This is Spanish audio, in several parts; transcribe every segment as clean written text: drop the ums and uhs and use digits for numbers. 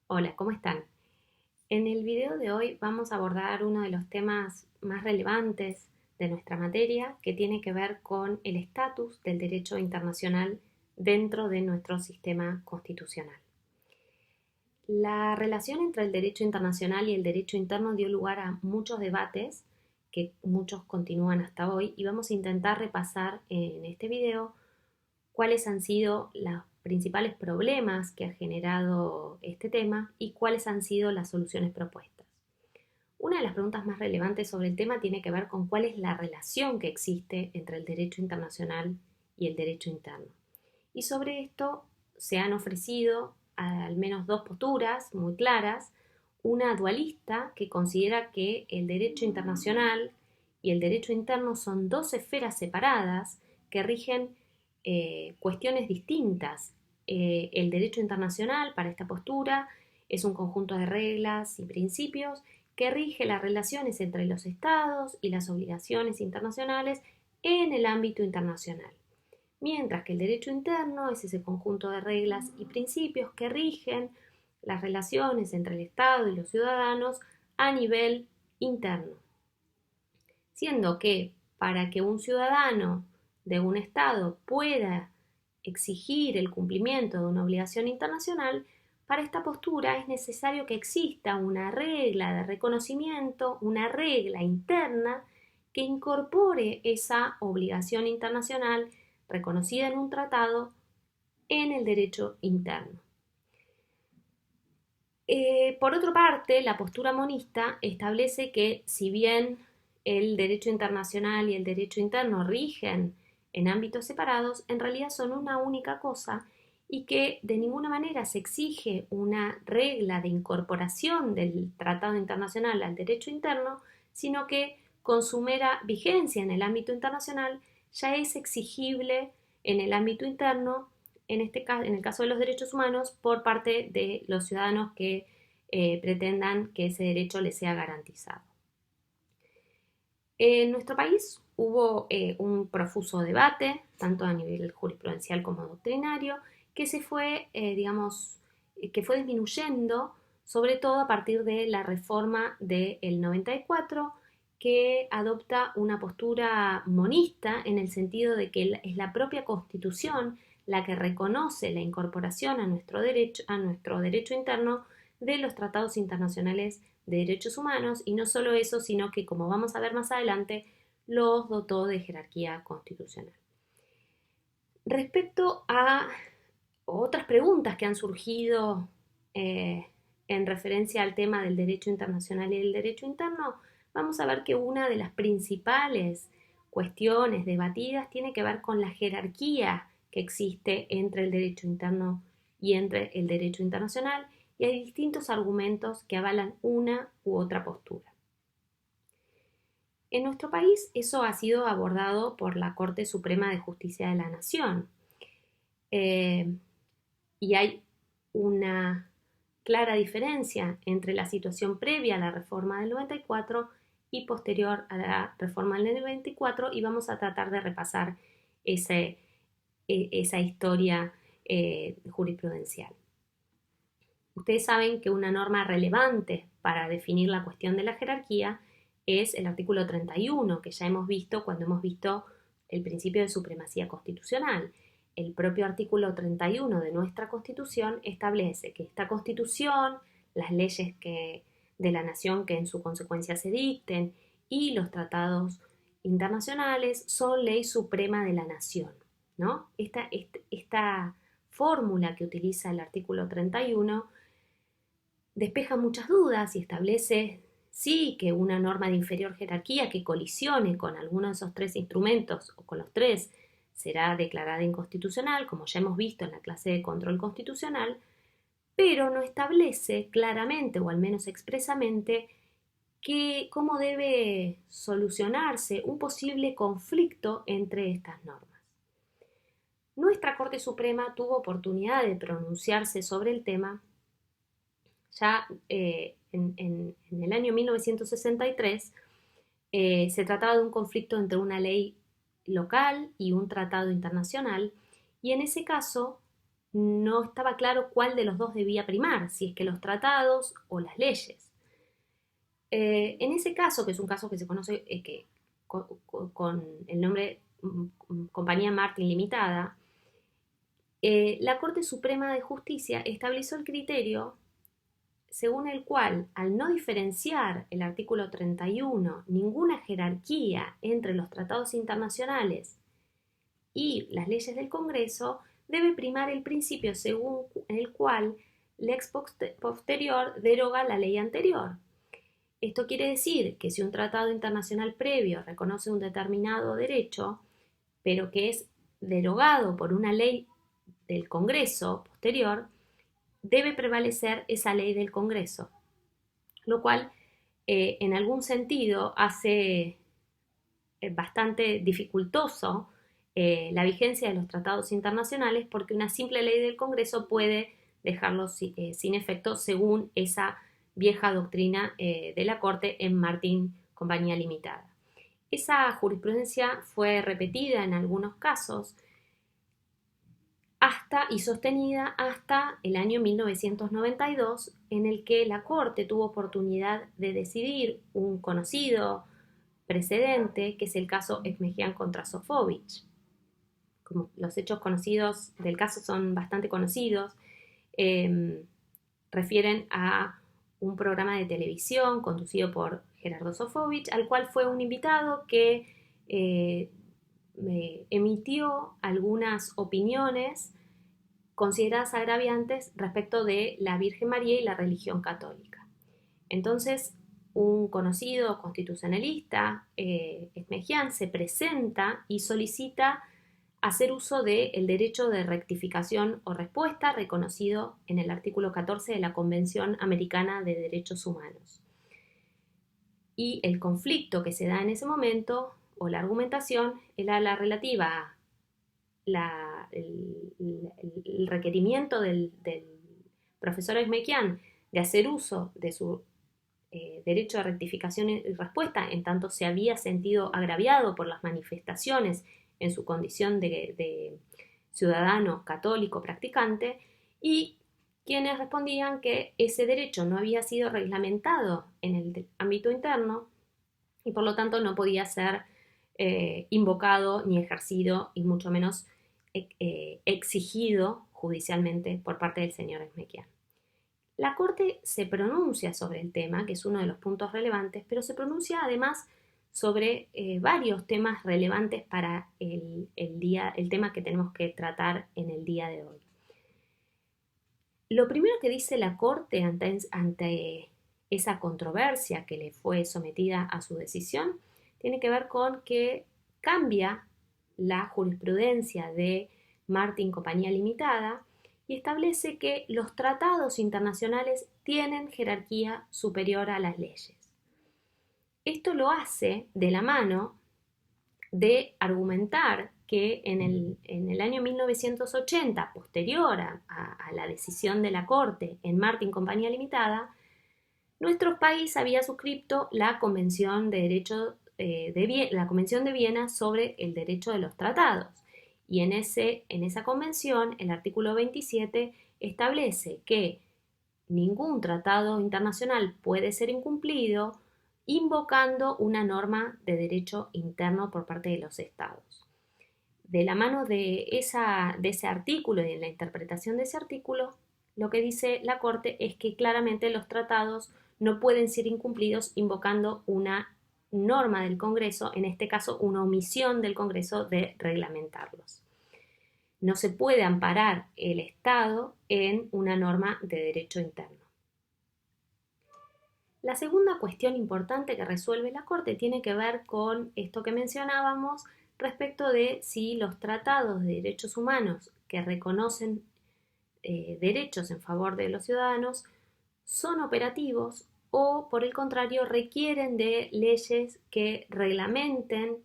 Hola, ¿cómo están? En el video de hoy vamos a abordar uno de los temas más relevantes de nuestra materia, que tiene que ver con el estatus del derecho internacional dentro de nuestro sistema constitucional. La relación entre el derecho internacional y el derecho interno dio lugar a muchos debates, que muchos continúan hasta hoy, y vamos a intentar repasar en este video cuáles han sido los principales problemas que ha generado este tema y cuáles han sido las soluciones propuestas. Una de las preguntas más relevantes sobre el tema tiene que ver con cuál es la relación que existe entre el derecho internacional y el derecho interno. Y sobre esto se han ofrecido al menos dos posturas muy claras. Una dualista, que considera que el derecho internacional y el derecho interno son dos esferas separadas que rigen cuestiones distintas. El derecho internacional, para esta postura, es un conjunto de reglas y principios que rige las relaciones entre los estados y las obligaciones internacionales en el ámbito internacional. Mientras que el derecho interno es ese conjunto de reglas y principios que rigen las relaciones entre el Estado y los ciudadanos a nivel interno. Siendo que para que un ciudadano de un Estado pueda exigir el cumplimiento de una obligación internacional, para esta postura es necesario que exista una regla de reconocimiento, una regla interna que incorpore esa obligación internacional reconocida en un tratado en el derecho interno. Por otra parte, la postura monista establece que si bien el derecho internacional y el derecho interno rigen en ámbitos separados, en realidad son una única cosa y que de ninguna manera se exige una regla de incorporación del tratado internacional al derecho interno, sino que con su mera vigencia en el ámbito internacional ya es exigible en el ámbito interno, en el caso de los derechos humanos, por parte de los ciudadanos que pretendan que ese derecho les sea garantizado. En nuestro país hubo un profuso debate, tanto a nivel jurisprudencial como doctrinario, que se fue, que fue disminuyendo, sobre todo a partir de la reforma del 94, que adopta una postura monista en el sentido de que es la propia Constitución la que reconoce la incorporación a nuestro derecho interno de los tratados internacionales de derechos humanos, y no solo eso, sino que, como vamos a ver más adelante, los dotó de jerarquía constitucional. Respecto a otras preguntas que han surgido en referencia al tema del derecho internacional y el derecho interno, vamos a ver que una de las principales cuestiones debatidas tiene que ver con la jerarquía que existe entre el derecho interno y entre el derecho internacional, y hay distintos argumentos que avalan una u otra postura. En nuestro país eso ha sido abordado por la Corte Suprema de Justicia de la Nación, y hay una clara diferencia entre la situación previa a la reforma del 94 y posterior a la reforma del 94, y vamos a tratar de repasar esa historia jurisprudencial. Ustedes saben que una norma relevante para definir la cuestión de la jerarquía es el artículo 31, que ya hemos visto cuando hemos visto el principio de supremacía constitucional. El propio artículo 31 de nuestra Constitución establece que esta Constitución, las leyes de la nación que en su consecuencia se dicten y los tratados internacionales son ley suprema de la nación, ¿no? Esta fórmula que utiliza el artículo 31 despeja muchas dudas y establece, sí, que una norma de inferior jerarquía que colisione con alguno de esos tres instrumentos o con los tres será declarada inconstitucional, como ya hemos visto en la clase de control constitucional, pero no establece claramente, o al menos expresamente, cómo debe solucionarse un posible conflicto entre estas normas. Nuestra Corte Suprema tuvo oportunidad de pronunciarse sobre el tema ya en el año 1963. Se trataba de un conflicto entre una ley local y un tratado internacional, y en ese caso no estaba claro cuál de los dos debía primar, si es que los tratados o las leyes. En ese caso, que es un caso que se conoce con el nombre Compañía Martin Limitada, la Corte Suprema de Justicia estableció el criterio según el cual, al no diferenciar el artículo 31 ninguna jerarquía entre los tratados internacionales y las leyes del Congreso, debe primar el principio según el cual lex posterior deroga la ley anterior. Esto quiere decir que si un tratado internacional previo reconoce un determinado derecho, pero que es derogado por una ley del Congreso posterior, debe prevalecer esa ley del Congreso, lo cual en algún sentido hace bastante dificultoso la vigencia de los tratados internacionales, porque una simple ley del Congreso puede dejarlos sin efecto según esa vieja doctrina de la Corte en Martin Compañía Limitada. Esa jurisprudencia fue repetida en algunos casos y sostenida hasta el año 1992, en el que la Corte tuvo oportunidad de decidir un conocido precedente, que es el caso Ekmejian contra Sofovich. Como los hechos conocidos del caso son bastante conocidos, refieren a un programa de televisión conducido por Gerardo Sofovich, al cual fue un invitado que emitió algunas opiniones consideradas agraviantes respecto de la Virgen María y la religión católica. Entonces, un conocido constitucionalista, Ekmejian, se presenta y solicita hacer uso del derecho de rectificación o respuesta reconocido en el artículo 14 de la Convención Americana de Derechos Humanos. Y el conflicto que se da en ese momento, o la argumentación, era la relativa a el requerimiento del profesor Ekmejian de hacer uso de su derecho de rectificación y respuesta, en tanto se había sentido agraviado por las manifestaciones en su condición de ciudadano católico practicante, y quienes respondían que ese derecho no había sido reglamentado en el ámbito interno y por lo tanto no podía ser invocado ni ejercido y mucho menos exigido judicialmente por parte del señor Ekmejian. La Corte se pronuncia sobre el tema, que es uno de los puntos relevantes, pero se pronuncia además sobre varios temas relevantes para el tema que tenemos que tratar en el día de hoy. Lo primero que dice la Corte ante esa controversia que le fue sometida a su decisión tiene que ver con que cambia la jurisprudencia de Martin Compañía Limitada y establece que los tratados internacionales tienen jerarquía superior a las leyes. Esto lo hace de la mano de argumentar que en el año 1980, posterior a la decisión de la Corte en Martin Compañía Limitada, nuestro país había suscrito la Convención la Convención de Viena sobre el derecho de los tratados. Y en esa convención, el artículo 27 establece que ningún tratado internacional puede ser incumplido invocando una norma de derecho interno por parte de los estados. De la mano de ese artículo y de la interpretación de ese artículo, lo que dice la Corte es que claramente los tratados no pueden ser incumplidos invocando una norma del Congreso, en este caso una omisión del Congreso de reglamentarlos. No se puede amparar el Estado en una norma de derecho interno. La segunda cuestión importante que resuelve la Corte tiene que ver con esto que mencionábamos respecto de si los tratados de derechos humanos que reconocen derechos en favor de los ciudadanos son operativos o, por el contrario, requieren de leyes que reglamenten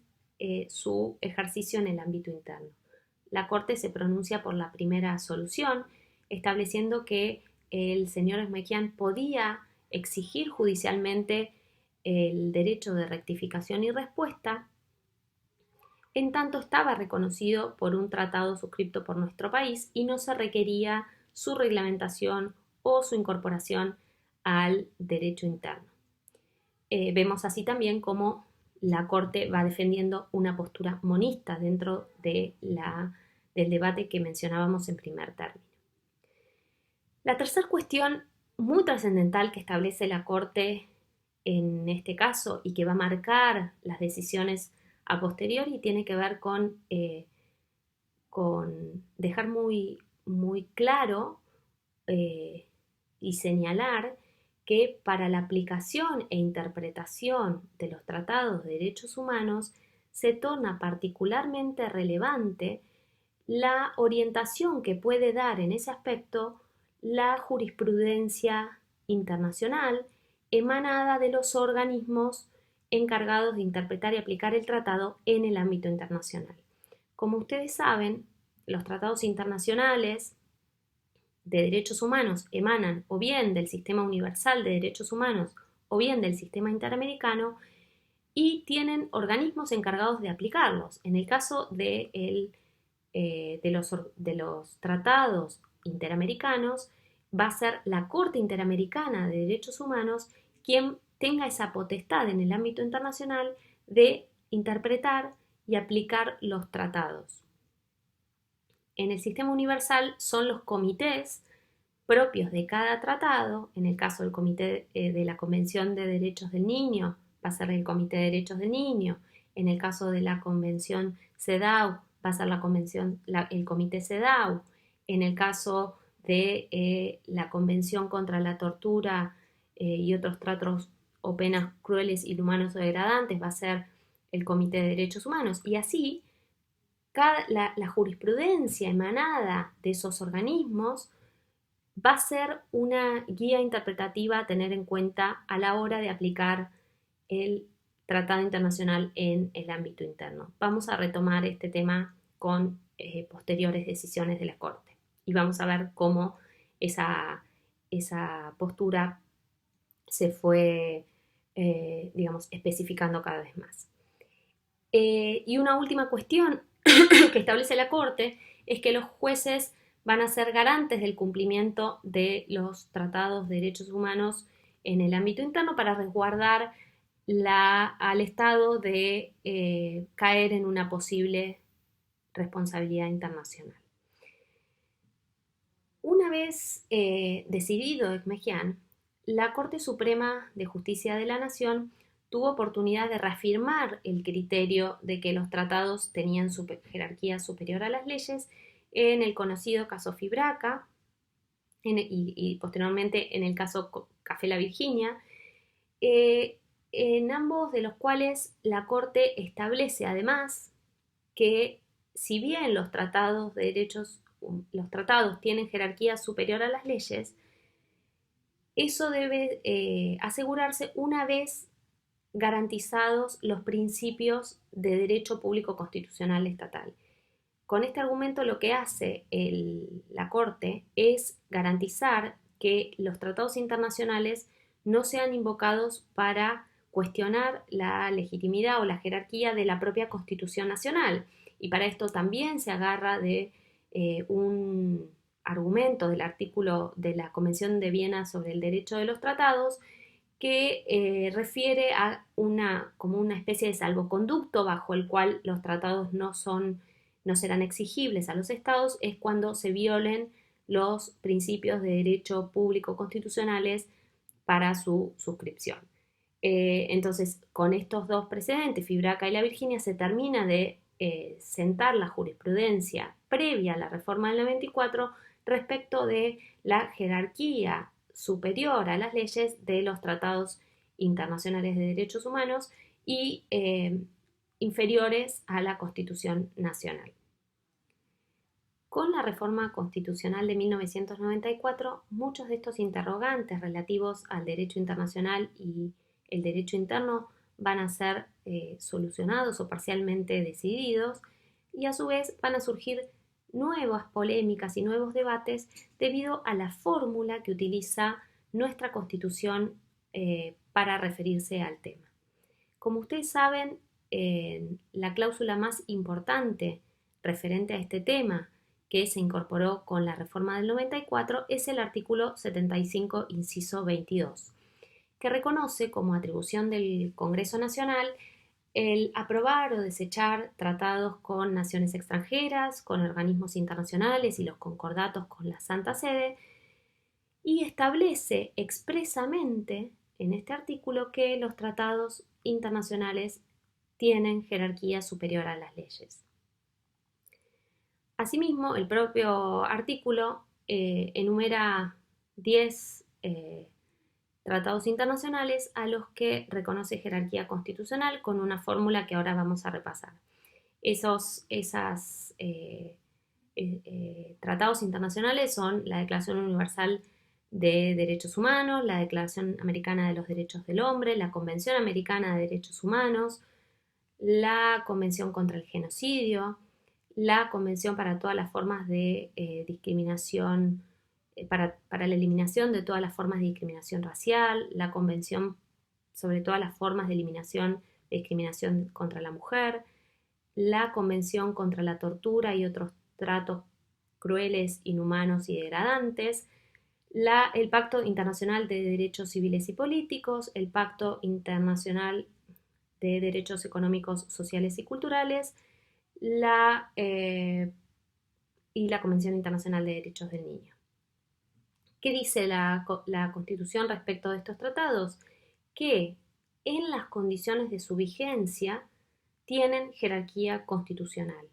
su ejercicio en el ámbito interno. La Corte se pronuncia por la primera solución, estableciendo que el señor Ekmejian podía exigir judicialmente el derecho de rectificación y respuesta en tanto estaba reconocido por un tratado suscrito por nuestro país y no se requería su reglamentación o su incorporación al derecho interno. Vemos así también cómo la Corte va defendiendo una postura monista dentro del debate que mencionábamos en primer término. La tercera cuestión muy trascendental que establece la Corte en este caso y que va a marcar las decisiones a posteriori tiene que ver con dejar muy claro y señalar que para la aplicación e interpretación de los tratados de derechos humanos se torna particularmente relevante la orientación que puede dar en ese aspecto la jurisprudencia internacional emanada de los organismos encargados de interpretar y aplicar el tratado en el ámbito internacional. Como ustedes saben, los tratados internacionales de derechos humanos emanan o bien del Sistema Universal de Derechos Humanos o bien del Sistema Interamericano y tienen organismos encargados de aplicarlos. En el caso de los tratados interamericanos, va a ser la Corte Interamericana de Derechos Humanos quien tenga esa potestad en el ámbito internacional de interpretar y aplicar los tratados. En el sistema universal son los comités propios de cada tratado. En el caso del comité de la Convención de Derechos del Niño, va a ser el Comité de Derechos del Niño. En el caso de la Convención CEDAW, va a ser el Comité CEDAW. En el caso de la Convención contra la Tortura y otros tratos o penas crueles, inhumanos o degradantes, va a ser el Comité de Derechos Humanos. Y así, la jurisprudencia emanada de esos organismos va a ser una guía interpretativa a tener en cuenta a la hora de aplicar el tratado internacional en el ámbito interno. Vamos a retomar este tema con posteriores decisiones de la Corte y vamos a ver cómo esa postura se fue, especificando cada vez más. Y una última cuestión que establece la Corte es que los jueces van a ser garantes del cumplimiento de los tratados de derechos humanos en el ámbito interno para resguardar al Estado de caer en una posible responsabilidad internacional. Una vez decidido Ekmejian, la Corte Suprema de Justicia de la Nación tuvo oportunidad de reafirmar el criterio de que los tratados tenían jerarquía superior a las leyes en el conocido caso Fibraca y posteriormente en el caso Café La Virginia, en ambos de los cuales la Corte establece además que si bien los tratados tienen jerarquía superior a las leyes, eso debe asegurarse una vez garantizados los principios de derecho público constitucional estatal. Con este argumento lo que hace la Corte es garantizar que los tratados internacionales no sean invocados para cuestionar la legitimidad o la jerarquía de la propia Constitución Nacional. Y para esto también se agarra de un argumento del artículo de la Convención de Viena sobre el Derecho de los Tratados que refiere a como una especie de salvoconducto bajo el cual los tratados no serán exigibles a los estados, es cuando se violen los principios de derecho público constitucionales para su suscripción. Entonces, con estos dos precedentes, Fibraca y La Virginia, se termina de sentar la jurisprudencia previa a la reforma del 94 respecto de la jerarquía superior a las leyes de los tratados internacionales de derechos humanos y inferiores a la Constitución Nacional. Con la reforma constitucional de 1994, muchos de estos interrogantes relativos al derecho internacional y el derecho interno van a ser solucionados o parcialmente decididos y a su vez van a surgir nuevas polémicas y nuevos debates debido a la fórmula que utiliza nuestra Constitución para referirse al tema. Como ustedes saben, la cláusula más importante referente a este tema que se incorporó con la reforma del 94 es el artículo 75, inciso 22, que reconoce como atribución del Congreso Nacional el aprobar o desechar tratados con naciones extranjeras, con organismos internacionales y los concordatos con la Santa Sede, y establece expresamente en este artículo que los tratados internacionales tienen jerarquía superior a las leyes. Asimismo, el propio artículo enumera 10 tratados internacionales a los que reconoce jerarquía constitucional con una fórmula que ahora vamos a repasar. Esos tratados internacionales son la Declaración Universal de Derechos Humanos, la Declaración Americana de los Derechos del Hombre, la Convención Americana de Derechos Humanos, la Convención contra el Genocidio, la Convención para todas las formas de discriminación, para la eliminación de todas las formas de discriminación racial, la Convención sobre todas las formas de eliminación de discriminación contra la mujer, la Convención contra la tortura y otros tratos crueles, inhumanos y degradantes, el Pacto Internacional de Derechos Civiles y Políticos, el Pacto Internacional de Derechos Económicos, Sociales y Culturales, y la Convención Internacional de Derechos del Niño. ¿Qué dice la Constitución respecto de estos tratados? Que en las condiciones de su vigencia tienen jerarquía constitucional.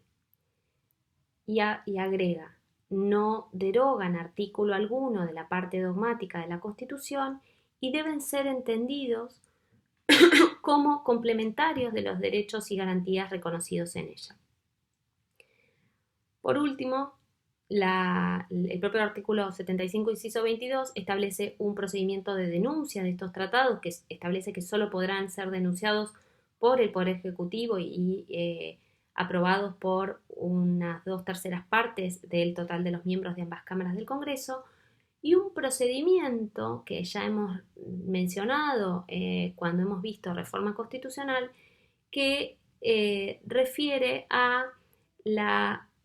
Y agrega, no derogan artículo alguno de la parte dogmática de la Constitución y deben ser entendidos como complementarios de los derechos y garantías reconocidos en ella. Por último, el propio artículo 75, inciso 22, establece un procedimiento de denuncia de estos tratados que establece que solo podrán ser denunciados por el Poder Ejecutivo y aprobados por unas 2/3 partes del total de los miembros de ambas cámaras del Congreso, y un procedimiento que ya hemos mencionado cuando hemos visto reforma constitucional, que refiere a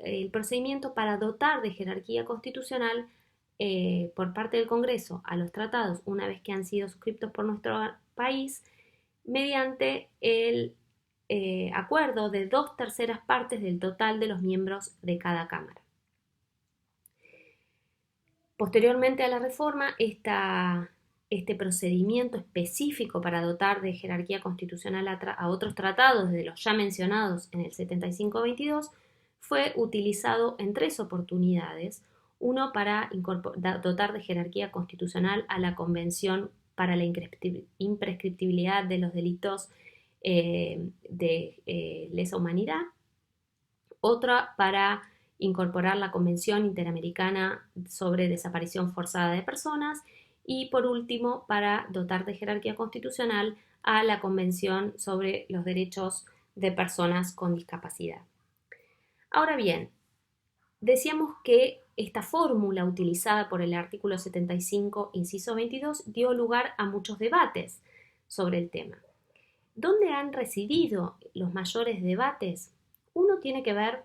el procedimiento para dotar de jerarquía constitucional por parte del Congreso a los tratados una vez que han sido suscriptos por nuestro país mediante el acuerdo de 2/3 partes del total de los miembros de cada cámara. Posteriormente a la reforma, este procedimiento específico para dotar de jerarquía constitucional a otros tratados de los ya mencionados en el 75-22 fue utilizado en 3 oportunidades. Uno para dotar de jerarquía constitucional a la Convención para la imprescriptibilidad de los delitos de lesa humanidad. Otra para incorporar la Convención Interamericana sobre Desaparición Forzada de Personas, y por último para dotar de jerarquía constitucional a la Convención sobre los Derechos de Personas con Discapacidad. Ahora bien, decíamos que esta fórmula utilizada por el artículo 75, inciso 22, dio lugar a muchos debates sobre el tema. ¿Dónde han residido los mayores debates? Uno tiene que ver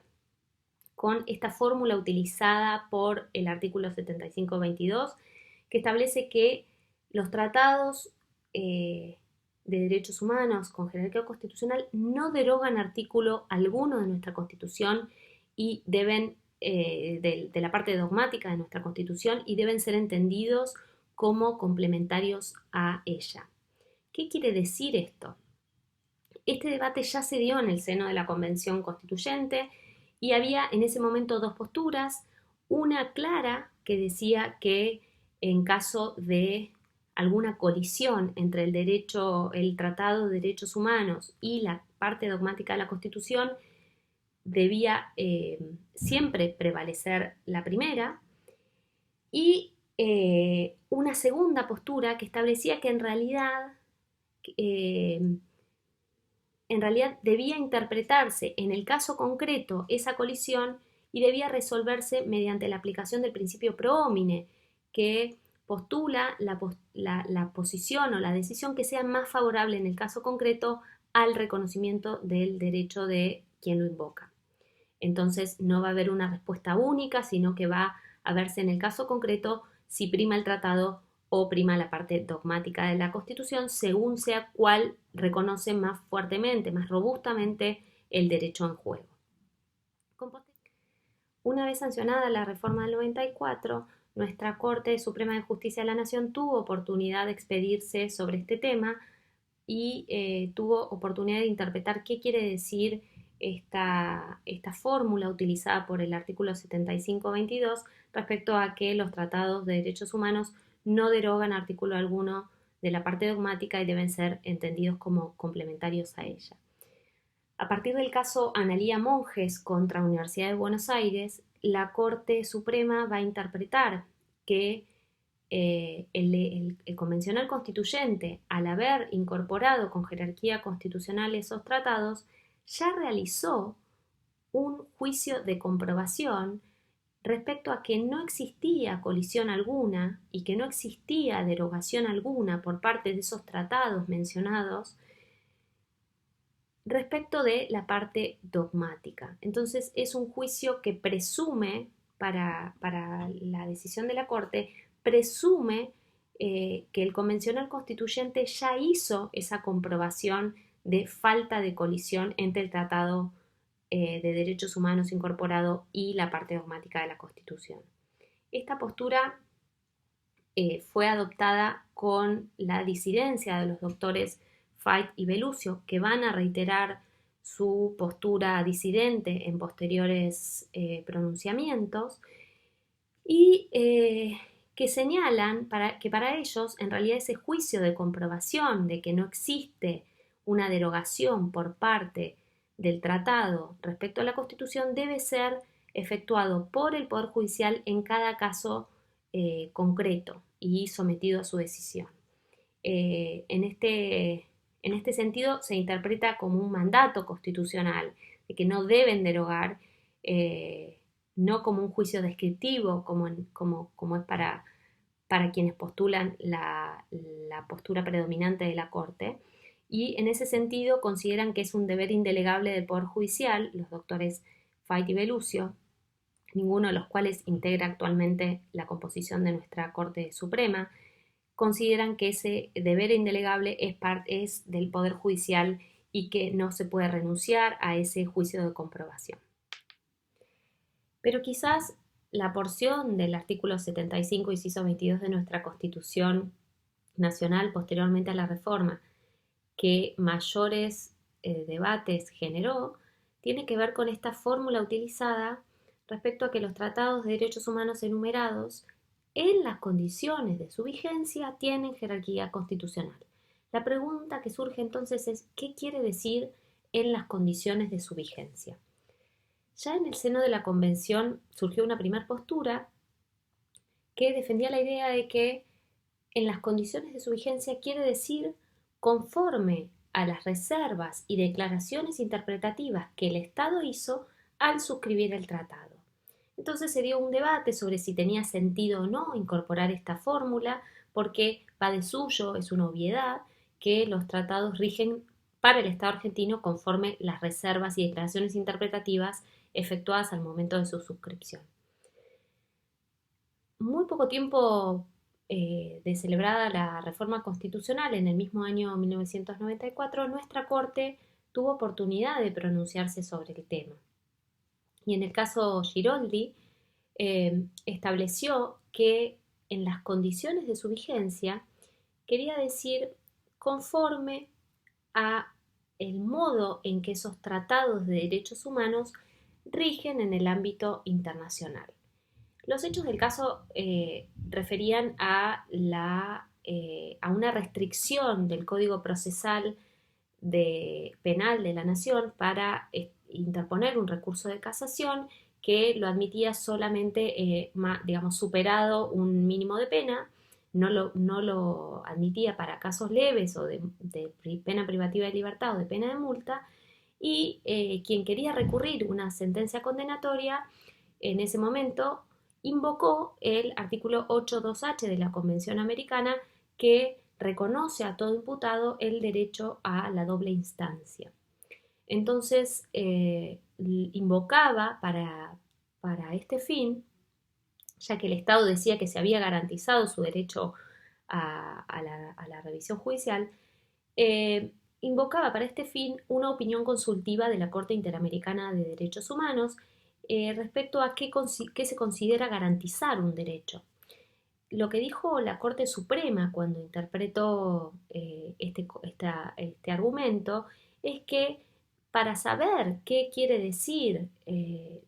con esta fórmula utilizada por el artículo 75-22, que establece que los tratados de derechos humanos con jerarquía constitucional no derogan artículo alguno de nuestra Constitución y deben, de la parte dogmática de nuestra Constitución, y deben ser entendidos como complementarios a ella. ¿Qué quiere decir esto? Este debate ya se dio en el seno de la Convención Constituyente y había en ese momento 2 posturas, una clara que decía que en caso de alguna colisión entre el Tratado de Derechos Humanos y la parte dogmática de la Constitución, debía siempre prevalecer la primera, y una segunda postura que establecía que en realidad debía interpretarse en el caso concreto esa colisión y debía resolverse mediante la aplicación del principio pro homine, que postula la posición o la decisión que sea más favorable en el caso concreto al reconocimiento del derecho de quien lo invoca. Entonces no va a haber una respuesta única, sino que va a verse en el caso concreto si prima el tratado o prima la parte dogmática de la Constitución, según sea cuál reconoce más fuertemente, más robustamente el derecho en juego. Una vez sancionada la reforma del 94, nuestra Corte Suprema de Justicia de la Nación tuvo oportunidad de expedirse sobre este tema y tuvo oportunidad de interpretar qué quiere decir esta fórmula utilizada por el artículo 7522 respecto a que los tratados de derechos humanos no derogan artículo alguno de la parte dogmática y deben ser entendidos como complementarios a ella. A partir del caso Analía Monjes contra Universidad de Buenos Aires, la Corte Suprema va a interpretar que el convencional constituyente, al haber incorporado con jerarquía constitucional esos tratados, ya realizó un juicio de comprobación respecto a que no existía colisión alguna y que no existía derogación alguna por parte de esos tratados mencionados respecto de la parte dogmática. Entonces es un juicio que presume, para la decisión de la Corte, presume que el convencional constituyente ya hizo esa comprobación de falta de colisión entre el Tratado de Derechos Humanos incorporado y la parte dogmática de la Constitución. Esta postura fue adoptada con la disidencia de los doctores Fait y Belluccio, que van a reiterar su postura disidente en posteriores pronunciamientos y que señalan que para ellos en realidad ese juicio de comprobación de que no existe una derogación por parte del tratado respecto a la Constitución debe ser efectuado por el Poder Judicial en cada caso concreto y sometido a su decisión. En este sentido se interpreta como un mandato constitucional de que no deben derogar, no como un juicio descriptivo como es para quienes postulan la postura predominante de la Corte, y en ese sentido consideran que es un deber indelegable del Poder Judicial, los doctores Fait y Belluccio, ninguno de los cuales integra actualmente la composición de nuestra Corte Suprema, consideran que ese deber indelegable es del Poder Judicial y que no se puede renunciar a ese juicio de comprobación. Pero quizás la porción del artículo 75, inciso 22 de nuestra Constitución Nacional posteriormente a la reforma que mayores debates generó tiene que ver con esta fórmula utilizada respecto a que los tratados de derechos humanos enumerados en las condiciones de su vigencia tienen jerarquía constitucional. La pregunta que surge entonces es, ¿qué quiere decir en las condiciones de su vigencia? Ya en el seno de la Convención surgió una primera postura que defendía la idea de que en las condiciones de su vigencia quiere decir conforme a las reservas y declaraciones interpretativas que el Estado hizo al suscribir el tratado. Entonces se dio un debate sobre si tenía sentido o no incorporar esta fórmula, porque va de suyo, es una obviedad, que los tratados rigen para el Estado argentino conforme las reservas y declaraciones interpretativas efectuadas al momento de su suscripción. Muy poco tiempo de celebrada la reforma constitucional, en el mismo año 1994, nuestra Corte tuvo oportunidad de pronunciarse sobre el tema. Y en el caso Giroldi, estableció que en las condiciones de su vigencia quería decir conforme a el modo en que esos tratados de derechos humanos rigen en el ámbito internacional. Los hechos del caso referían a una restricción del Código Procesal Penal de la Nación para interponer un recurso de casación que lo admitía solamente, superado un mínimo de pena, no lo admitía para casos leves o de pena privativa de libertad o de pena de multa, y quien quería recurrir una sentencia condenatoria en ese momento invocó el artículo 8.2h de la Convención Americana, que reconoce a todo imputado el derecho a la doble instancia. Entonces, invocaba para este fin, ya que el Estado decía que se había garantizado su derecho a la revisión judicial, invocaba para este fin una opinión consultiva de la Corte Interamericana de Derechos Humanos respecto a qué se considera garantizar un derecho. Lo que dijo la Corte Suprema cuando interpretó este argumento es que para saber qué quiere decir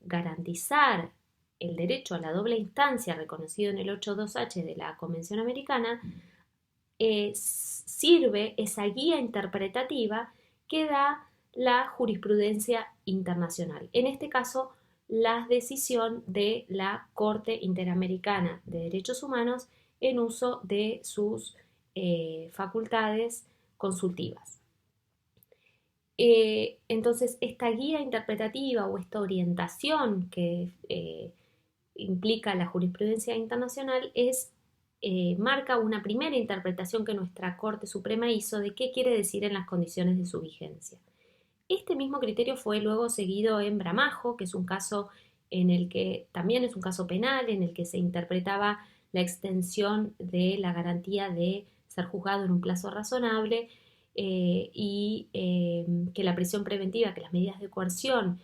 garantizar el derecho a la doble instancia reconocido en el 8.2h de la Convención Americana, sirve esa guía interpretativa que da la jurisprudencia internacional. En este caso, la decisión de la Corte Interamericana de Derechos Humanos en uso de sus facultades consultivas. Entonces, esta guía interpretativa o esta orientación que implica la jurisprudencia internacional marca una primera interpretación que nuestra Corte Suprema hizo de qué quiere decir en las condiciones de su vigencia. Este mismo criterio fue luego seguido en Bramajo, que es un caso en el que también es un caso penal, en el que se interpretaba la extensión de la garantía de ser juzgado en un plazo razonable y que la prisión preventiva, que las medidas de coerción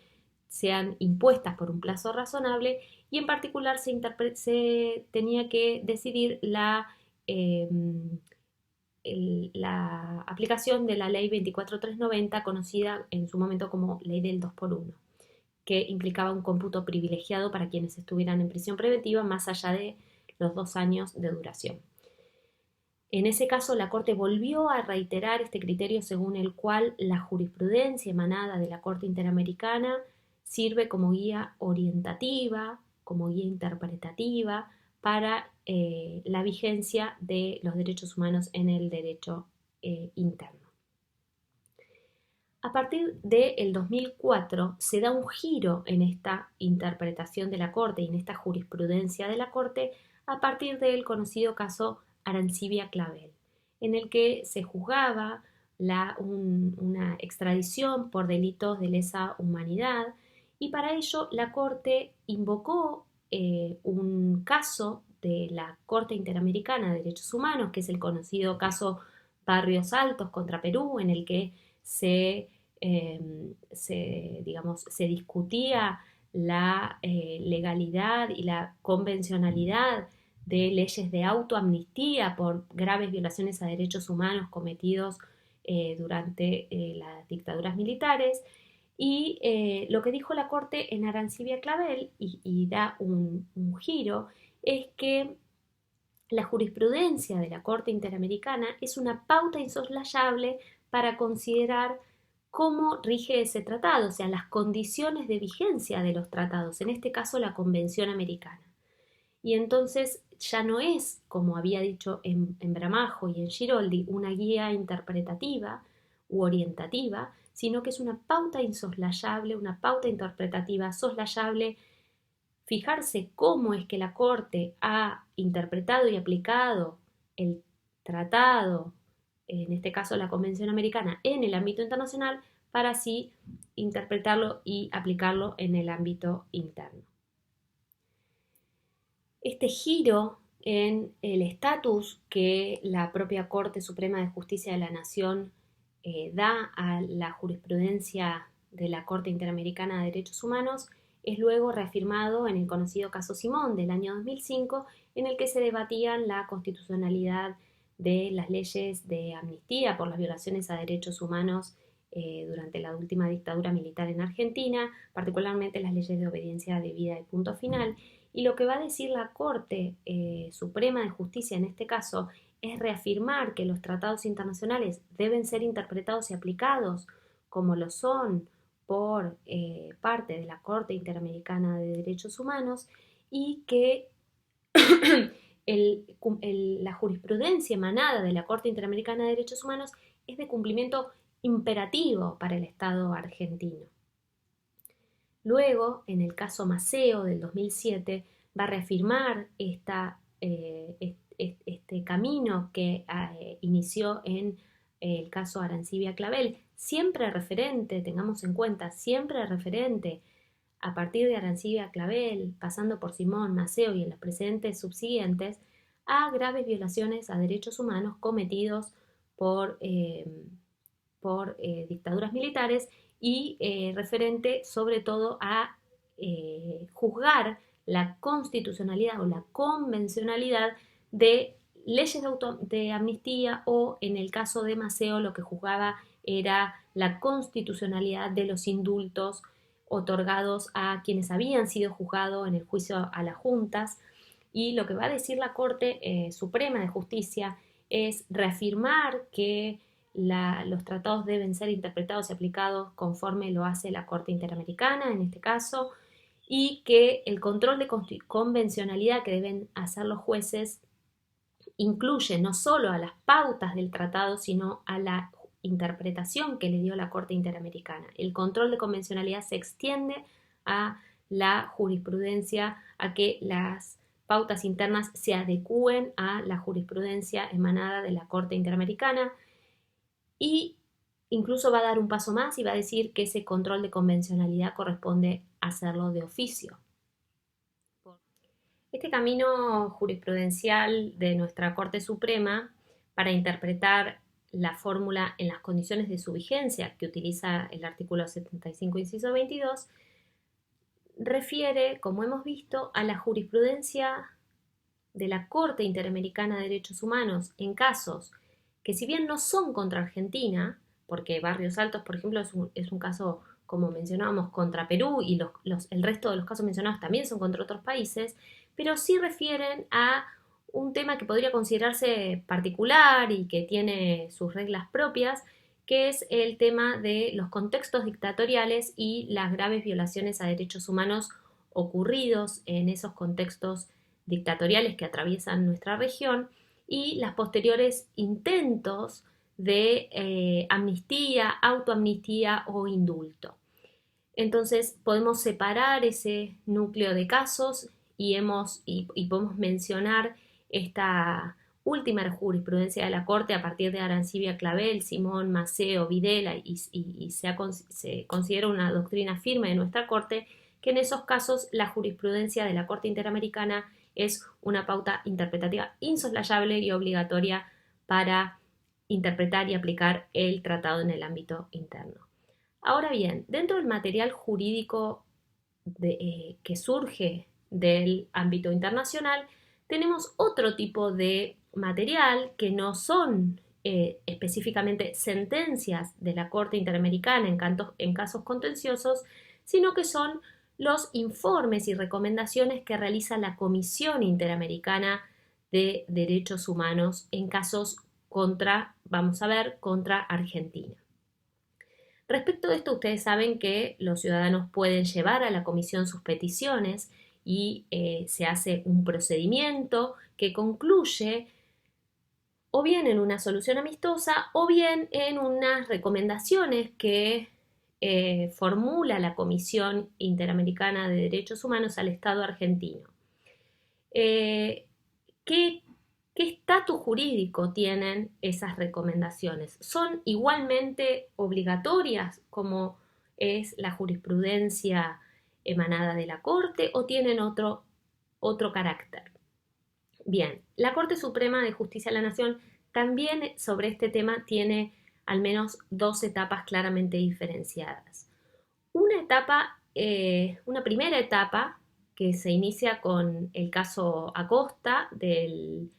sean impuestas por un plazo razonable, y en particular se tenía que decidir la aplicación de la ley 24390, conocida en su momento como ley del 2x1, que implicaba un cómputo privilegiado para quienes estuvieran en prisión preventiva más allá de los 2 años de duración. En ese caso, la Corte volvió a reiterar este criterio según el cual la jurisprudencia emanada de la Corte Interamericana sirve como guía orientativa, como guía interpretativa para la vigencia de los derechos humanos en el derecho interno. A partir del 2004 se da un giro en esta interpretación de la Corte y en esta jurisprudencia de la Corte a partir del conocido caso Arancibia Clavel, en el que se juzgaba una extradición por delitos de lesa humanidad, y para ello la Corte invocó un caso de la Corte Interamericana de Derechos Humanos, que es el conocido caso Barrios Altos contra Perú, en el que se discutía la legalidad y la convencionalidad de leyes de autoamnistía por graves violaciones a derechos humanos cometidos durante las dictaduras militares. Y lo que dijo la Corte en Arancibia Clavel, y da un giro, es que la jurisprudencia de la Corte Interamericana es una pauta insoslayable para considerar cómo rige ese tratado, o sea, las condiciones de vigencia de los tratados, en este caso la Convención Americana. Y entonces ya no es, como había dicho en Bramajo y en Giroldi, una guía interpretativa u orientativa, sino que es una pauta insoslayable, una pauta interpretativa soslayable. Fijarse cómo es que la Corte ha interpretado y aplicado el tratado, en este caso la Convención Americana, en el ámbito internacional, para así interpretarlo y aplicarlo en el ámbito interno. Este giro en el estatus que la propia Corte Suprema de Justicia de la Nación da a la jurisprudencia de la Corte Interamericana de Derechos Humanos es luego reafirmado en el conocido caso Simón del año 2005, en el que se debatían la constitucionalidad de las leyes de amnistía por las violaciones a derechos humanos durante la última dictadura militar en Argentina, particularmente las leyes de obediencia debida y punto final. Y lo que va a decir la Corte Suprema de Justicia en este caso es reafirmar que los tratados internacionales deben ser interpretados y aplicados como lo son por parte de la Corte Interamericana de Derechos Humanos, y que la jurisprudencia emanada de la Corte Interamericana de Derechos Humanos es de cumplimiento imperativo para el Estado argentino. Luego, en el caso Maceo del 2007, va a reafirmar este camino que inició en el caso Arancibia Clavel, siempre referente, tengamos en cuenta, siempre referente a partir de Arancibia Clavel, pasando por Simón, Maceo y en los precedentes subsiguientes, a graves violaciones a derechos humanos cometidos por dictaduras militares y referente sobre todo a juzgar la constitucionalidad o la convencionalidad de leyes de amnistía, o en el caso de Maceo lo que juzgaba era la constitucionalidad de los indultos otorgados a quienes habían sido juzgados en el juicio a las juntas. Y lo que va a decir la Corte Suprema de Justicia es reafirmar que los tratados deben ser interpretados y aplicados conforme lo hace la Corte Interamericana en este caso, y que el control de convencionalidad que deben hacer los jueces incluye no solo a las pautas del tratado, sino a la interpretación que le dio la Corte Interamericana. El control de convencionalidad se extiende a la jurisprudencia, a que las pautas internas se adecúen a la jurisprudencia emanada de la Corte Interamericana, y incluso va a dar un paso más y va a decir que ese control de convencionalidad corresponde hacerlo de oficio. Este camino jurisprudencial de nuestra Corte Suprema para interpretar la fórmula en las condiciones de su vigencia que utiliza el artículo 75, inciso 22, refiere, como hemos visto, a la jurisprudencia de la Corte Interamericana de Derechos Humanos en casos que, si bien no son contra Argentina, porque Barrios Altos, por ejemplo, es un caso, como mencionábamos, contra Perú, y el resto de los casos mencionados también son contra otros países, pero sí refieren a un tema que podría considerarse particular y que tiene sus reglas propias, que es el tema de los contextos dictatoriales y las graves violaciones a derechos humanos ocurridos en esos contextos dictatoriales que atraviesan nuestra región, y las posteriores intentos de amnistía, autoamnistía o indulto. Entonces podemos separar ese núcleo de casos y podemos mencionar esta última jurisprudencia de la Corte a partir de Arancibia Clavel, Simón, Maceo, Videla, y se considera una doctrina firme de nuestra Corte, que en esos casos la jurisprudencia de la Corte Interamericana es una pauta interpretativa insoslayable y obligatoria para interpretar y aplicar el tratado en el ámbito interno. Ahora bien, dentro del material jurídico que surge del ámbito internacional, tenemos otro tipo de material que no son específicamente sentencias de la Corte Interamericana en casos contenciosos, sino que son los informes y recomendaciones que realiza la Comisión Interamericana de Derechos Humanos en casos contra Argentina. Respecto de esto, ustedes saben que los ciudadanos pueden llevar a la comisión sus peticiones y se hace un procedimiento que concluye o bien en una solución amistosa o bien en unas recomendaciones que formula la Comisión Interamericana de Derechos Humanos al Estado argentino. ¿Qué estatus jurídico tienen esas recomendaciones? ¿Son igualmente obligatorias como es la jurisprudencia emanada de la Corte, o tienen otro carácter? Bien, la Corte Suprema de Justicia de la Nación también sobre este tema tiene al menos dos etapas claramente diferenciadas. Una primera etapa que se inicia con el caso Acosta del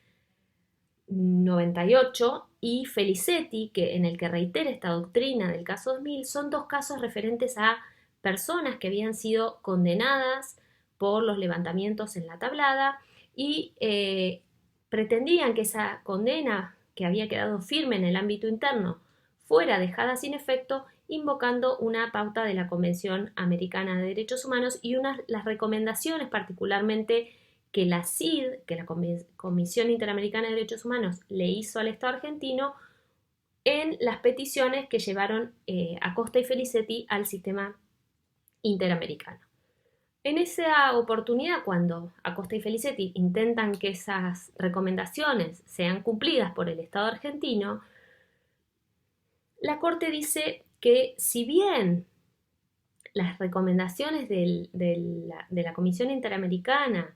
98 y Felicetti, en el que reitera esta doctrina del caso 2000, son dos casos referentes a personas que habían sido condenadas por los levantamientos en la Tablada y pretendían que esa condena, que había quedado firme en el ámbito interno, fuera dejada sin efecto, invocando una pauta de la Convención Americana de Derechos Humanos y las recomendaciones particularmente que la CID, que la Comisión Interamericana de Derechos Humanos, le hizo al Estado argentino en las peticiones que llevaron Acosta y Felicetti al sistema interamericano. En esa oportunidad, cuando Acosta y Felicetti intentan que esas recomendaciones sean cumplidas por el Estado argentino, la Corte dice que si bien las recomendaciones de la Comisión Interamericana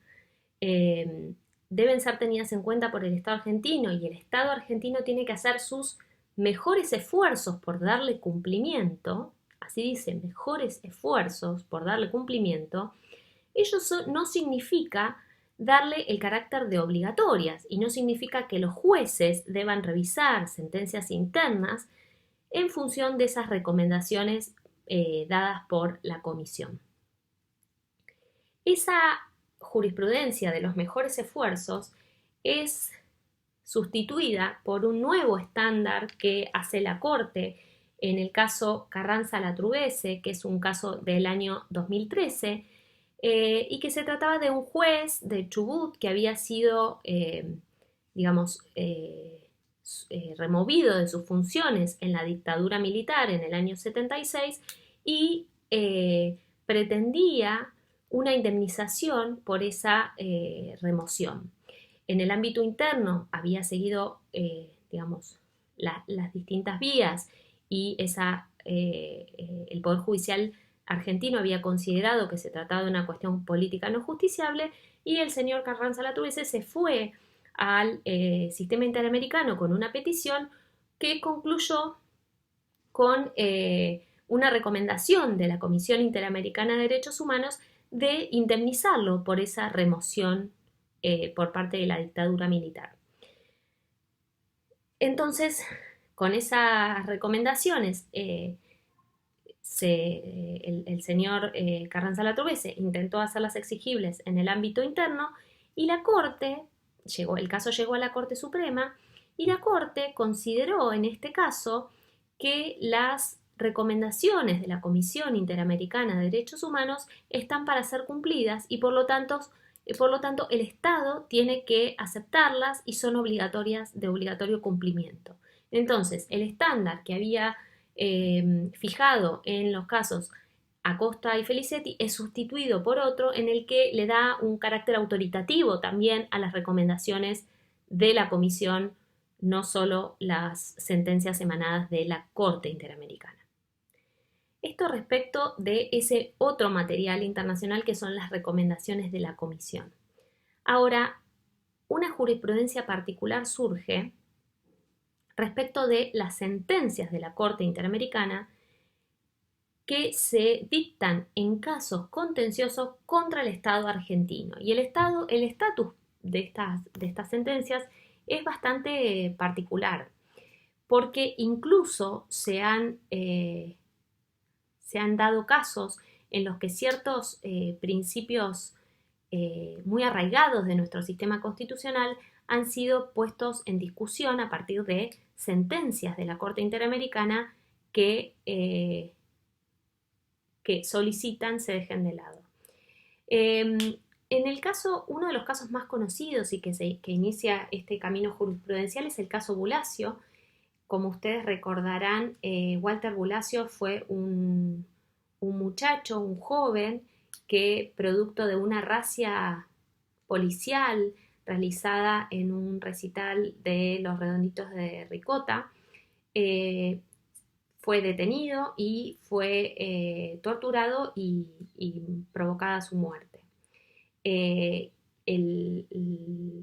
eh, deben ser tenidas en cuenta por el Estado argentino y el Estado argentino tiene que hacer sus mejores esfuerzos por darle cumplimiento, así dice, mejores esfuerzos por darle cumplimiento, ello no significa darle el carácter de obligatorias y no significa que los jueces deban revisar sentencias internas en función de esas recomendaciones dadas por la comisión. Esa jurisprudencia de los mejores esfuerzos es sustituida por un nuevo estándar que hace la Corte en el caso Carranza-Latrubese, que es un caso del año 2013, y que se trataba de un juez de Chubut que había sido, digamos, removido de sus funciones en la dictadura militar en el año 76 y pretendía una indemnización por esa remoción. En el ámbito interno había seguido, digamos, las distintas vías y el Poder Judicial argentino había considerado que se trataba de una cuestión política no justiciable y el señor Carranza-Latrubese se fue al sistema interamericano con una petición que concluyó con una recomendación de la Comisión Interamericana de Derechos Humanos de indemnizarlo por esa remoción por parte de la dictadura militar. Entonces, con esas recomendaciones, el señor Carranza-Latrubese intentó hacerlas exigibles en el ámbito interno y la Corte, el caso llegó a la Corte Suprema y la Corte consideró en este caso que las recomendaciones de la Comisión Interamericana de Derechos Humanos están para ser cumplidas y por lo tanto el Estado tiene que aceptarlas y son obligatorias de obligatorio cumplimiento. Entonces, el estándar que había fijado en los casos Acosta y Felicetti es sustituido por otro en el que le da un carácter autoritativo también a las recomendaciones de la Comisión, no solo las sentencias emanadas de la Corte Interamericana. Esto respecto de ese otro material internacional que son las recomendaciones de la Comisión. Ahora, una jurisprudencia particular surge respecto de las sentencias de la Corte Interamericana que se dictan en casos contenciosos contra el Estado argentino. Y el estatus de estas sentencias es bastante particular, porque incluso se han dado casos en los que ciertos principios muy arraigados de nuestro sistema constitucional han sido puestos en discusión a partir de sentencias de la Corte Interamericana que solicitan se dejen de lado. En el caso, uno de los casos más conocidos y que inicia este camino jurisprudencial es el caso Bulacio. Como ustedes recordarán, Walter Bulacio fue un muchacho, un joven, que producto de una racia policial realizada en un recital de Los Redonditos de Ricota, fue detenido y fue torturado y provocada su muerte. El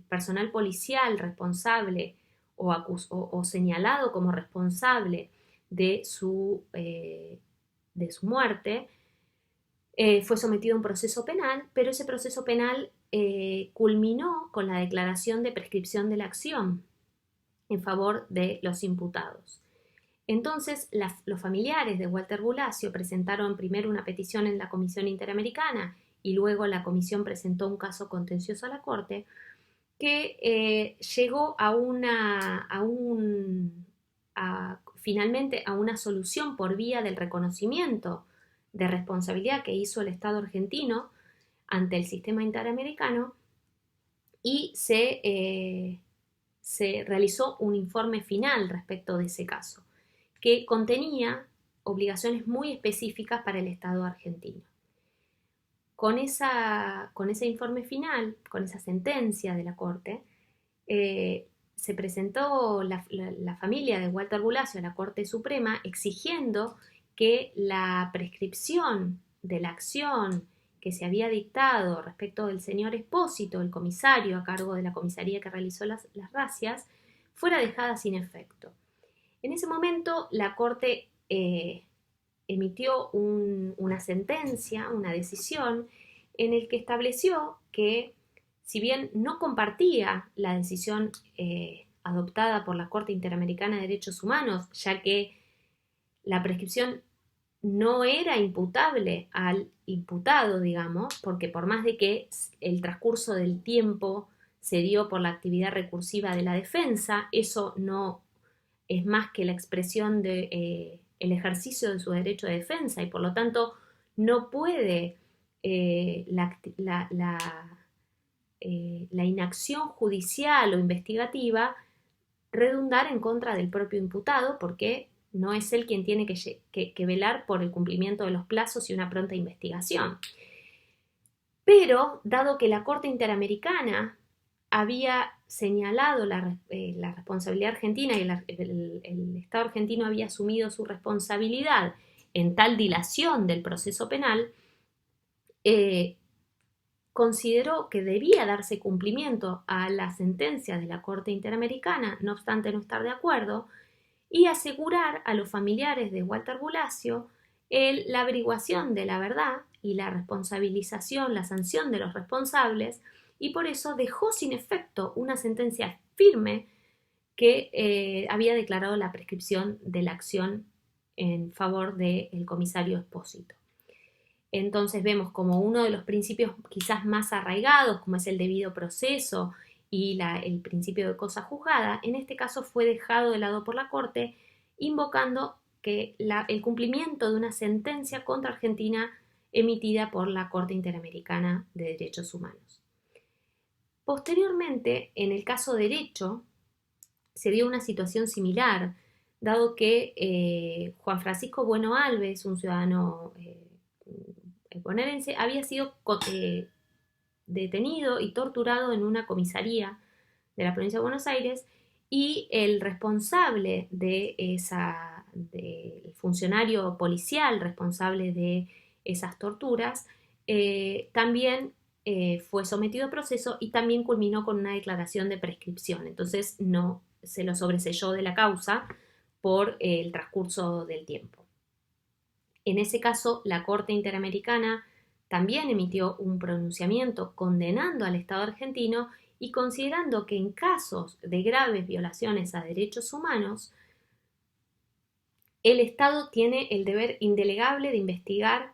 personal policial responsable o señalado como responsable de su muerte fue sometido a un proceso penal, pero ese proceso penal culminó con la declaración de prescripción de la acción en favor de los imputados. Entonces, los familiares de Walter Bulacio presentaron primero una petición en la Comisión Interamericana y luego la Comisión presentó un caso contencioso a la Corte que llegó finalmente a una solución por vía del reconocimiento de responsabilidad que hizo el Estado argentino ante el sistema interamericano y se realizó un informe final respecto de ese caso, que contenía obligaciones muy específicas para el Estado argentino. con ese informe final, con esa sentencia de la Corte, se presentó la familia de Walter Bulacio a la Corte Suprema exigiendo que la prescripción de la acción que se había dictado respecto del señor Espósito, el comisario a cargo de la comisaría que realizó las razias, fuera dejada sin efecto. En ese momento la Corte emitió una sentencia, una decisión, en el que estableció que, si bien no compartía la decisión adoptada por la Corte Interamericana de Derechos Humanos, ya que la prescripción no era imputable al imputado, digamos, porque por más de que el transcurso del tiempo se dio por la actividad recursiva de la defensa, eso no es más que la expresión de el ejercicio de su derecho de defensa y por lo tanto no puede la inacción judicial o investigativa redundar en contra del propio imputado porque no es él quien tiene que velar por el cumplimiento de los plazos y una pronta investigación. Pero, dado que la Corte Interamericana había señalado la responsabilidad argentina y el Estado argentino había asumido su responsabilidad en tal dilación del proceso penal, consideró que debía darse cumplimiento a la sentencia de la Corte Interamericana, no obstante no estar de acuerdo, y asegurar a los familiares de Walter Bulacio la averiguación de la verdad y la responsabilización, la sanción de los responsables, y por eso dejó sin efecto una sentencia firme que había declarado la prescripción de la acción en favor del comisario Espósito. Entonces vemos como uno de los principios quizás más arraigados, como es el debido proceso y el principio de cosa juzgada, en este caso fue dejado de lado por la Corte, invocando que el cumplimiento de una sentencia contra Argentina emitida por la Corte Interamericana de Derechos Humanos. Posteriormente, en el caso derecho, se dio una situación similar, dado que Juan Francisco Bueno Alves, un ciudadano bonaerense, había sido detenido y torturado en una comisaría de la provincia de Buenos Aires y el responsable del funcionario policial responsable de esas torturas también fue sometido a proceso y también culminó con una declaración de prescripción. Entonces no se lo sobreseyó de la causa por el transcurso del tiempo. En ese caso, la Corte Interamericana también emitió un pronunciamiento condenando al Estado argentino y considerando que en casos de graves violaciones a derechos humanos, el Estado tiene el deber indelegable de investigar,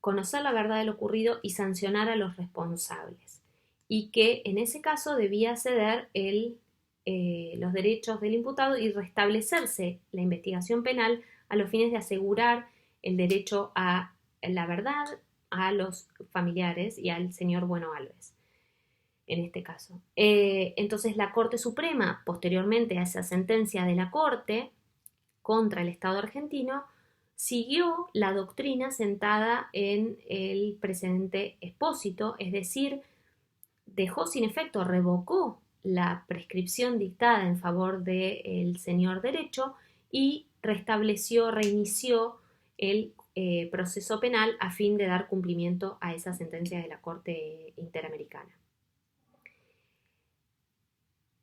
conocer la verdad de lo ocurrido y sancionar a los responsables. Y que en ese caso debía ceder los derechos del imputado y restablecerse la investigación penal a los fines de asegurar el derecho a la verdad a los familiares y al señor Bueno Alves, en este caso. Entonces la Corte Suprema, posteriormente a esa sentencia de la Corte contra el Estado argentino, siguió la doctrina sentada en el precedente Espósito, es decir, dejó sin efecto, revocó la prescripción dictada en favor del señor derecho y restableció, reinició el proceso penal a fin de dar cumplimiento a esa sentencia de la Corte Interamericana.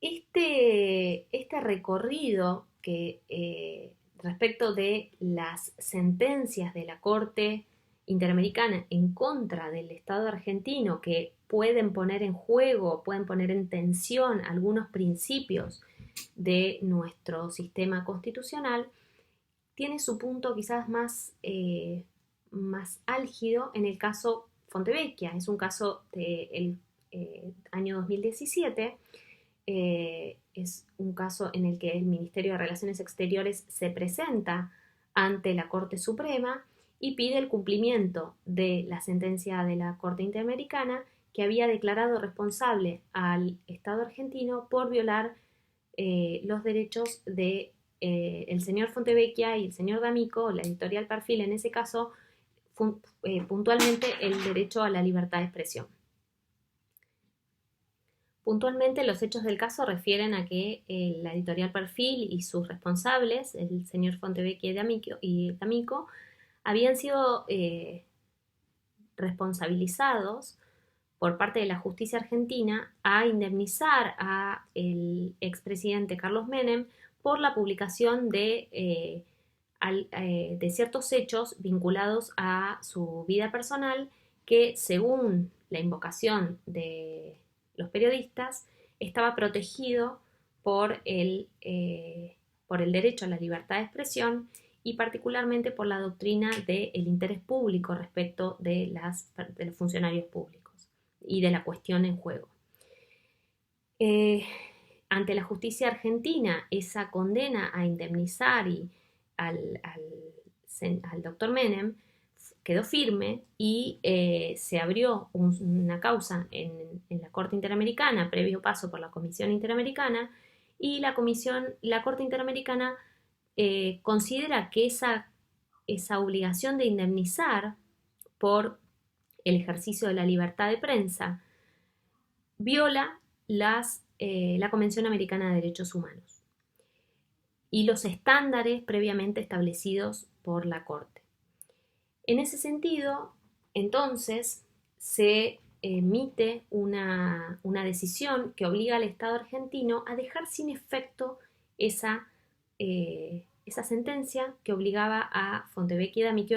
Este recorrido que respecto de las sentencias de la Corte Interamericana en contra del Estado argentino que pueden poner en juego, pueden poner en tensión algunos principios de nuestro sistema constitucional, tiene su punto quizás más álgido en el caso Fontevecchia. Es un caso del año 2017. Es un caso en el que el Ministerio de Relaciones Exteriores se presenta ante la Corte Suprema y pide el cumplimiento de la sentencia de la Corte Interamericana que había declarado responsable al Estado argentino por violar los derechos de el señor Fontevecchia y el señor D'Amico. La editorial Perfil en ese caso puntualmente el derecho a la libertad de expresión. Puntualmente, los hechos del caso refieren a que la editorial Perfil y sus responsables, el señor Fontevecchia y D'Amico, habían sido responsabilizados por parte de la justicia argentina a indemnizar a el expresidente Carlos Menem por la publicación de ciertos hechos vinculados a su vida personal que, según la invocación de los periodistas, estaba protegido por el derecho a la libertad de expresión y particularmente por la doctrina del interés público respecto de los funcionarios públicos y de la cuestión en juego. Ante la justicia argentina, esa condena a indemnizar al doctor Menem quedó firme y se abrió una causa en la Corte Interamericana, previo paso por la Comisión Interamericana, y la Corte Interamericana considera que esa obligación de indemnizar por el ejercicio de la libertad de prensa viola la Convención Americana de Derechos Humanos y los estándares previamente establecidos por la Corte. En ese sentido, entonces, se emite una decisión que obliga al Estado argentino a dejar sin efecto esa sentencia que obligaba a Fontevecchia y D'Amico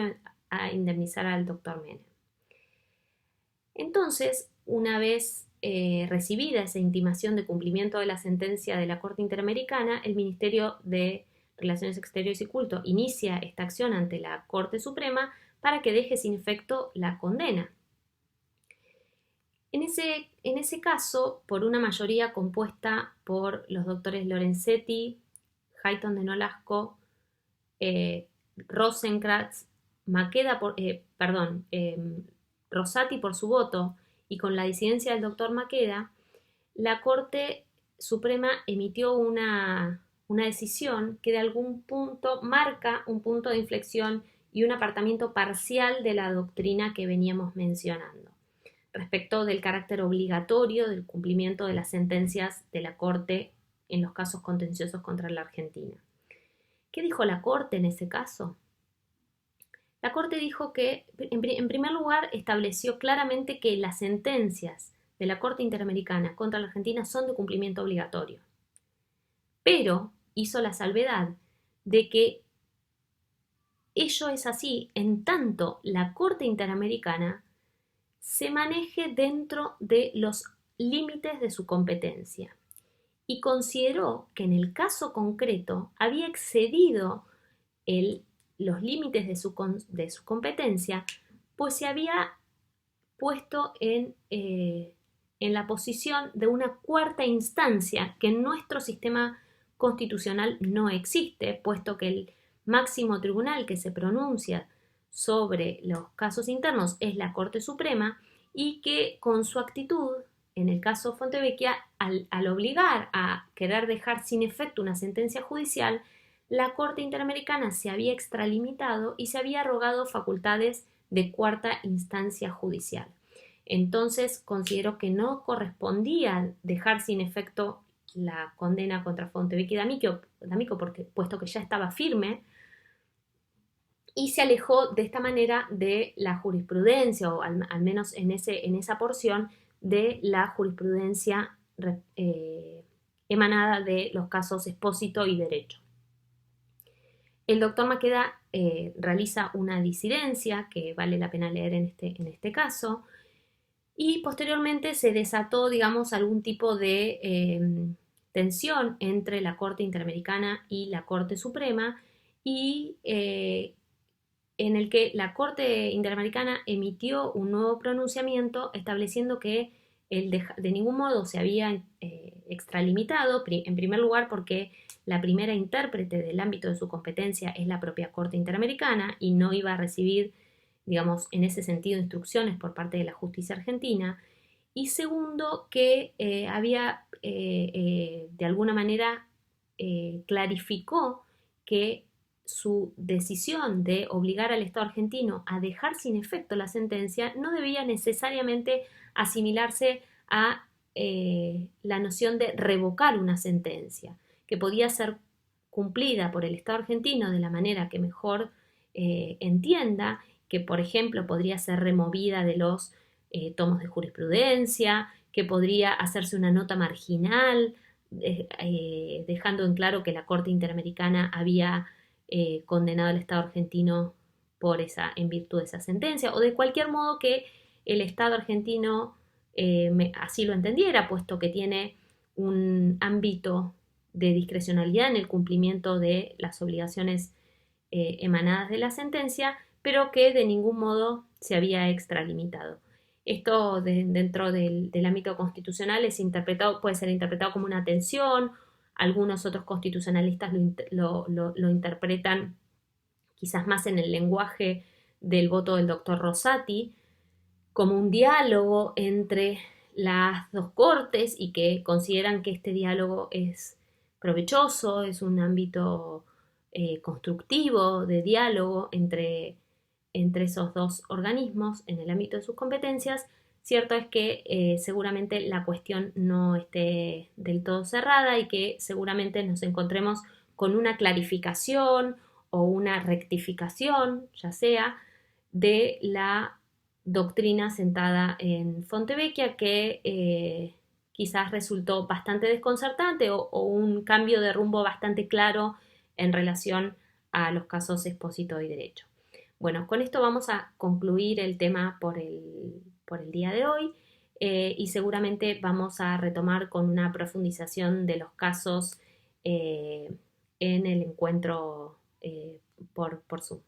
a indemnizar al doctor Menem. Entonces, una vez recibida esa intimación de cumplimiento de la sentencia de la Corte Interamericana, el Ministerio de Relaciones Exteriores y Culto inicia esta acción ante la Corte Suprema para que deje sin efecto la condena. En ese caso, por una mayoría compuesta por los doctores Lorenzetti, Hayton de Nolasco, Rosenkrantz, Rosati por su voto y con la disidencia del doctor Maqueda, la Corte Suprema emitió una decisión que de algún punto marca un punto de inflexión y un apartamiento parcial de la doctrina que veníamos mencionando, respecto del carácter obligatorio del cumplimiento de las sentencias de la Corte en los casos contenciosos contra la Argentina. ¿Qué dijo la Corte en ese caso? La Corte dijo que, en primer lugar, estableció claramente que las sentencias de la Corte Interamericana contra la Argentina son de cumplimiento obligatorio, pero hizo la salvedad de que ello es así en tanto la Corte Interamericana se maneje dentro de los límites de su competencia y consideró que en el caso concreto había excedido los límites de su competencia, pues se había puesto en la posición de una cuarta instancia que en nuestro sistema constitucional no existe, puesto que el máximo tribunal que se pronuncia sobre los casos internos es la Corte Suprema y que con su actitud, en el caso Fontevecchia, al obligar a querer dejar sin efecto una sentencia judicial, la Corte Interamericana se había extralimitado y se había arrogado facultades de cuarta instancia judicial. Entonces consideró que no correspondía dejar sin efecto la condena contra Fontevecchia y D'Amico puesto que ya estaba firme, y se alejó de esta manera de la jurisprudencia, o al menos en esa porción, de la jurisprudencia emanada de los casos Expósito y Derecho. El doctor Maqueda realiza una disidencia que vale la pena leer en este caso, y posteriormente se desató, digamos, algún tipo de tensión entre la Corte Interamericana y la Corte Suprema, y en el que la Corte Interamericana emitió un nuevo pronunciamiento estableciendo que de ningún modo se había extralimitado, en primer lugar porque la primera intérprete del ámbito de su competencia es la propia Corte Interamericana y no iba a recibir, digamos, en ese sentido, instrucciones por parte de la justicia argentina, y segundo, que había de alguna manera clarificó que su decisión de obligar al Estado argentino a dejar sin efecto la sentencia no debía necesariamente asimilarse a la noción de revocar una sentencia, que podía ser cumplida por el Estado argentino de la manera que mejor entienda, que por ejemplo podría ser removida de los tomos de jurisprudencia, que podría hacerse una nota marginal, dejando en claro que la Corte Interamericana había condenado al Estado argentino en virtud de esa sentencia, o de cualquier modo que el Estado argentino así lo entendiera, puesto que tiene un ámbito de discrecionalidad en el cumplimiento de las obligaciones emanadas de la sentencia, pero que de ningún modo se había extralimitado. Esto dentro del ámbito constitucional puede ser interpretado como una tensión. Algunos otros constitucionalistas lo interpretan quizás más en el lenguaje del voto del doctor Rosati, como un diálogo entre las dos cortes y que consideran que este diálogo es provechoso, es un ámbito constructivo de diálogo entre esos dos organismos en el ámbito de sus competencias. Cierto es que seguramente la cuestión no esté del todo cerrada y que seguramente nos encontremos con una clarificación o una rectificación, ya sea de la doctrina sentada en Fontevecchia, que quizás resultó bastante desconcertante o un cambio de rumbo bastante claro en relación a los casos Expósito y Derecho. Bueno, con esto vamos a concluir el tema por el día de hoy y seguramente vamos a retomar con una profundización de los casos en el encuentro por Zoom.